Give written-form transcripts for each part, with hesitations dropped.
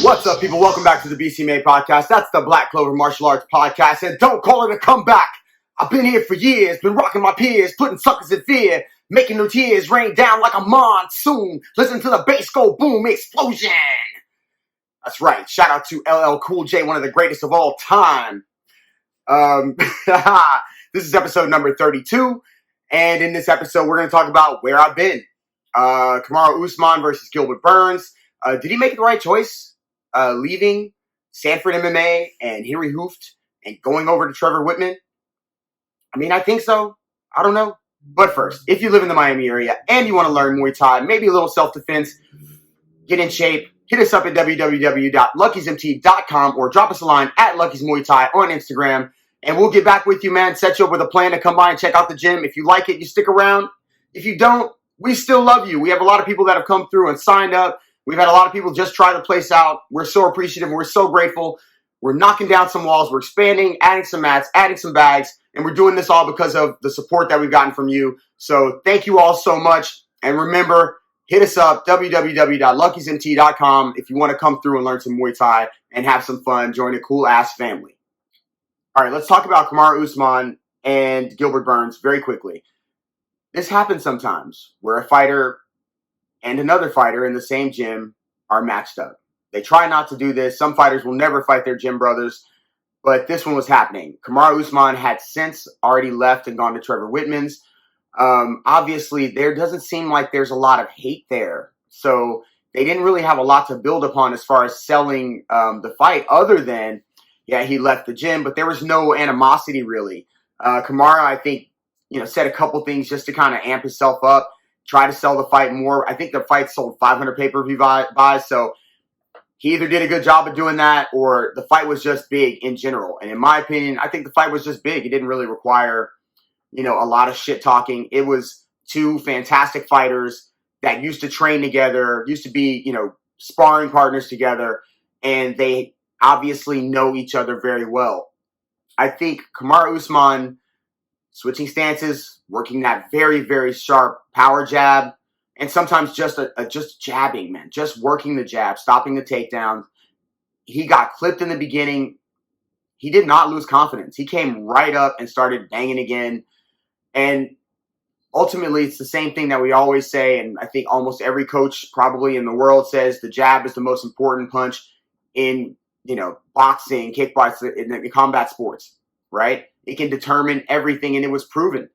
What's up, people? Welcome back to the BCMA Podcast. That's the Black Clover Martial Arts Podcast, and don't call it a comeback. I've been here for years, been rocking my peers, putting suckers in fear, making their tears rain down like a monsoon. Listen to the bass go boom, explosion. That's right. Shout out to LL Cool J, one of the greatest of all time. This is episode number 32, and in this episode, we're going to talk about where I've been. Kamaru Usman versus Gilbert Burns. Did he make the right choice? Leaving Sanford MMA and Henri Hooft and going over to Trevor Whitman? I mean, I think so. I don't know. But first, if you live in the Miami area and you want to learn Muay Thai, maybe a little self-defense, get in shape, hit us up at www.luckysmt.com or drop us a line at Lucky's Muay Thai on Instagram, and we'll get back with you, man. Set you up with a plan to come by and check out the gym. If you like it, you stick around. If you don't, we still love you. We have a lot of people that have come through and signed up. We've had a lot of people just try the place out. We're so appreciative. We're so grateful. We're knocking down some walls. We're expanding, adding some mats, adding some bags, and we're doing this all because of the support that we've gotten from you. So thank you all so much. And remember, hit us up, www.luckysmt.com, if you want to come through and learn some Muay Thai and have some fun, join a cool-ass family. All right, let's talk about Kamaru Usman and Gilbert Burns very quickly. This happens sometimes where a fighter and another fighter in the same gym are matched up. They try not to do this. Some fighters will never fight their gym brothers, but this one was happening. Kamaru Usman had since already left and gone to Trevor Whitmans. Obviously, there doesn't seem like there's a lot of hate there. So they didn't really have a lot to build upon as far as selling the fight other than, yeah, he left the gym, but there was no animosity really. Kamaru, I think, said a couple things just to kind of amp himself up. Try to sell the fight more. I think the fight sold 500 pay-per-view buys, so he either did a good job of doing that or the fight was just big in general. And in my opinion, I think the fight was just big. It didn't really require, a lot of shit talking. It was two fantastic fighters that used to train together, used to be, sparring partners together, and they obviously know each other very well. I think Kamaru Usman switching stances, working that very, very sharp power jab, and sometimes just jabbing, man. Just working the jab, stopping the takedown. He got clipped in the beginning. He did not lose confidence. He came right up and started banging again. And ultimately, it's the same thing that we always say, and I think almost every coach probably in the world says the jab is the most important punch in, boxing, kickboxing, in the combat sports, right? It can determine everything, and it was proven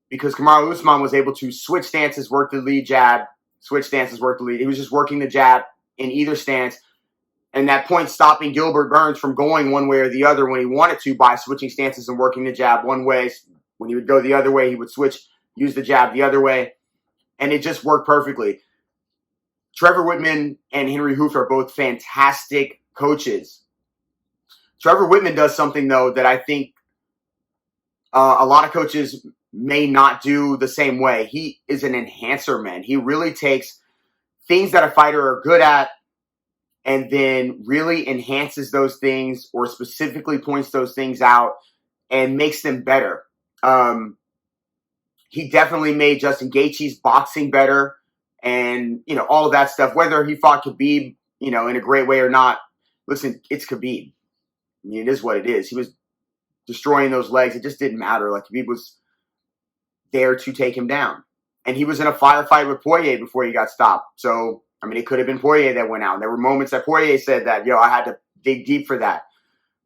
because Kamaru Usman was able to switch stances, work the lead jab, switch stances, work the lead. He was just working the jab in either stance, and that point stopping Gilbert Burns from going one way or the other when he wanted to by switching stances and working the jab one way. When he would go the other way, he would switch, use the jab the other way, and it just worked perfectly. Trevor Whitman and Henri Hooft are both fantastic coaches. Trevor Whitman does something, though, that I think a lot of coaches may not do the same way. He is an enhancer, man. He really takes things that a fighter are good at and then really enhances those things or specifically points those things out and makes them better. He definitely made Justin Gaethje's boxing better and, all of that stuff. Whether he fought Khabib, in a great way or not, listen, it's Khabib. I mean, it is what it is. He was destroying those legs. It just didn't matter. Like, Khabib was there to take him down. And he was in a firefight with Poirier before he got stopped. So, I mean, it could have been Poirier that went out. And there were moments that Poirier said that, I had to dig deep for that.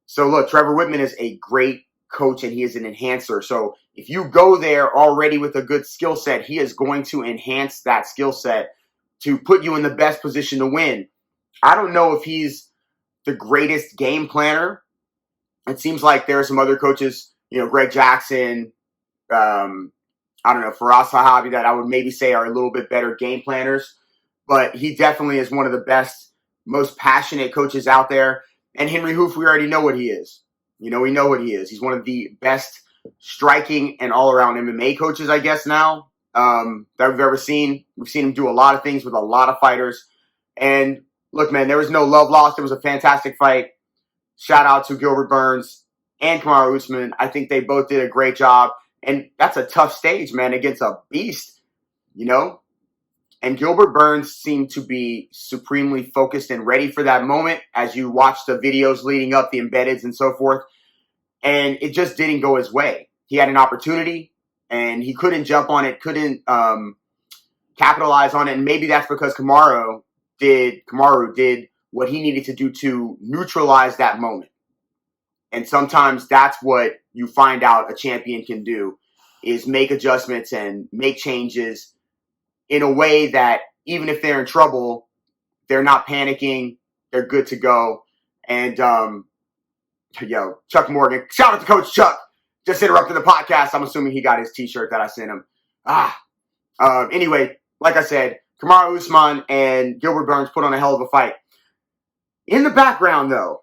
So, look, Trevor Whitman is a great coach and he is an enhancer. So, if you go there already with a good skill set, he is going to enhance that skill set to put you in the best position to win. I don't know if he's the greatest game planner. It seems like there are some other coaches, Greg Jackson, Faraz Sahabi, that I would maybe say are a little bit better game planners. But he definitely is one of the best, most passionate coaches out there. And Henri Hooft, we already know what he is. We know what he is. He's one of the best striking and all-around MMA coaches, I guess, now that we've ever seen. We've seen him do a lot of things with a lot of fighters. And look, man, there was no love lost. It was a fantastic fight. Shout out to Gilbert Burns and Kamaru Usman. I think they both did a great job. And that's a tough stage, man, against a beast, And Gilbert Burns seemed to be supremely focused and ready for that moment as you watch the videos leading up, the embeddeds and so forth. And it just didn't go his way. He had an opportunity and he couldn't jump on it, couldn't capitalize on it. And maybe that's because Kamaru did what he needed to do to neutralize that moment. And sometimes that's what you find out a champion can do, is make adjustments and make changes in a way that even if they're in trouble, they're not panicking, they're good to go. And, Chuck Morgan, shout out to Coach Chuck, just interrupted the podcast. I'm assuming he got his t-shirt that I sent him. Anyway, like I said, Kamaru Usman and Gilbert Burns put on a hell of a fight. In the background, though,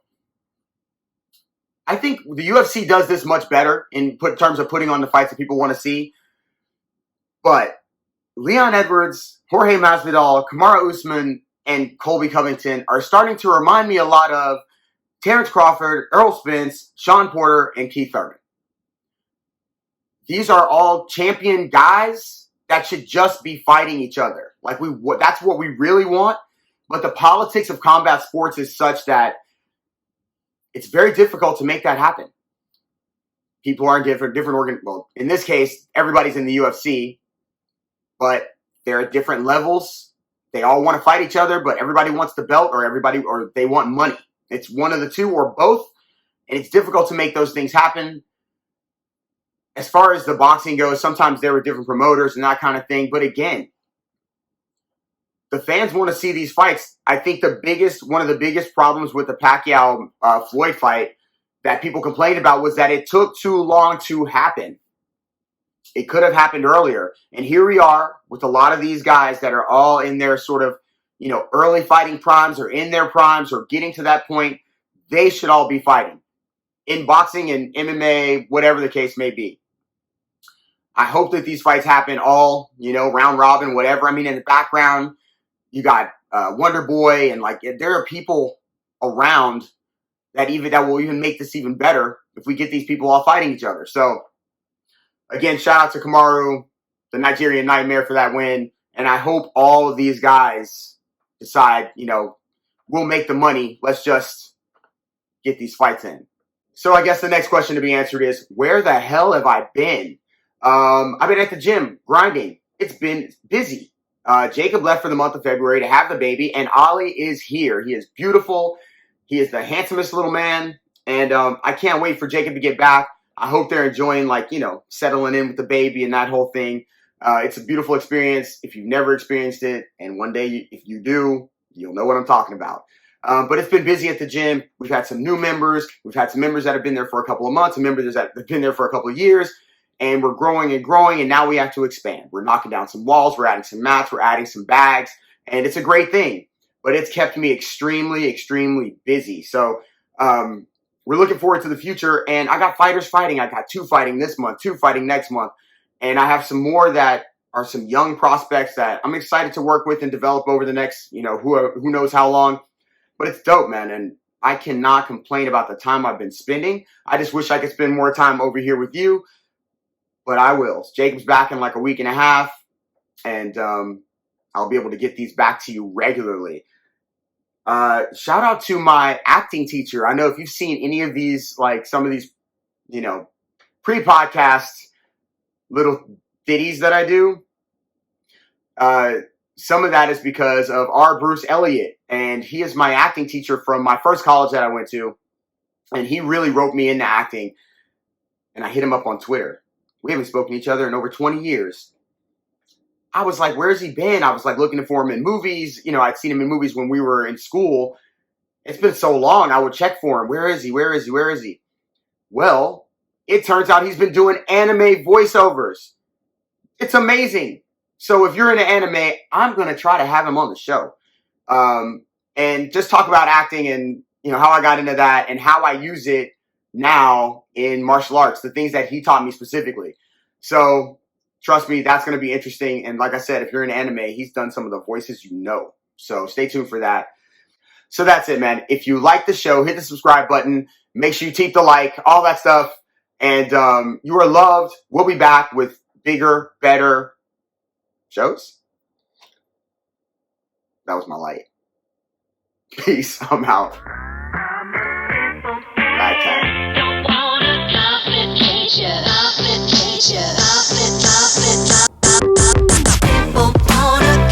I think the UFC does this much better in terms of putting on the fights that people want to see. But Leon Edwards, Jorge Masvidal, Kamaru Usman, and Colby Covington are starting to remind me a lot of Terrence Crawford, Errol Spence, Sean Porter, and Keith Thurman. These are all champion guys that should just be fighting each other. That's what we really want. But the politics of combat sports is such that it's very difficult to make that happen. People are in different well, in this case, everybody's in the UFC, but they're at different levels. They all want to fight each other, but everybody wants the belt or they want money. It's one of the two or both, and it's difficult to make those things happen. As far as the boxing goes, sometimes there were different promoters and that kind of thing. But again, the fans want to see these fights. I think one of the biggest problems with the Pacquiao-Floyd fight that people complained about was that it took too long to happen. It could have happened earlier. And here we are with a lot of these guys that are all in their sort of, early fighting primes or in their primes or getting to that point. They should all be fighting in boxing and MMA, whatever the case may be. I hope that these fights happen all, round robin, whatever. I mean, in the background, you got Wonder Boy, and there are people around that will even make this even better if we get these people all fighting each other. So, again, shout out to Kamaru, the Nigerian Nightmare, for that win. And I hope all of these guys decide, we'll make the money. Let's just get these fights in. So I guess the next question to be answered is, where the hell have I been? I've been at the gym grinding. It's been busy. Jacob left for the month of February to have the baby, and Ollie is here. He is beautiful. He is the handsomest little man, and I can't wait for Jacob to get back. I hope they're enjoying, settling in with the baby and that whole thing. It's a beautiful experience if you've never experienced it, and one day, if you do, you'll know what I'm talking about. But it's been busy at the gym. We've had some new members. We've had some members that have been there for a couple of months, and members that have been there for a couple of years. And we're growing and growing, and now we have to expand. We're knocking down some walls. We're adding some mats. We're adding some bags. And it's a great thing. But it's kept me extremely, extremely busy. So we're looking forward to the future. And I got fighters fighting. I got 2 fighting this month, 2 fighting next month. And I have some more that are some young prospects that I'm excited to work with and develop over the next, who knows how long. But it's dope, man. And I cannot complain about the time I've been spending. I just wish I could spend more time over here with you. But I will. Jacob's back in a week and a half, and I'll be able to get these back to you regularly. Shout out to my acting teacher. I know if you've seen any of these, some of these, pre-podcast little ditties that I do, some of that is because of R. Bruce Elliott, and he is my acting teacher from my first college that I went to, and he really roped me into acting, and I hit him up on Twitter. We haven't spoken to each other in over 20 years. I was like, where's he been? I was looking for him in movies. I'd seen him in movies when we were in school. It's been so long. I would check for him. Where is he? Where is he? Where is he? Well, it turns out he's been doing anime voiceovers. It's amazing. So if you're into anime, I'm going to try to have him on the show. And just talk about acting and, how I got into that and how I use it now in martial arts, the things that he taught me specifically. So trust me, that's going to be interesting. And like I said, if you're in anime, he's done some of the voices So stay tuned for that. So that's it, man. If you like the show, hit the subscribe button. Make sure you keep the like, all that stuff. And you are loved. We'll be back with bigger, better shows. That was my light. Peace. I'm out.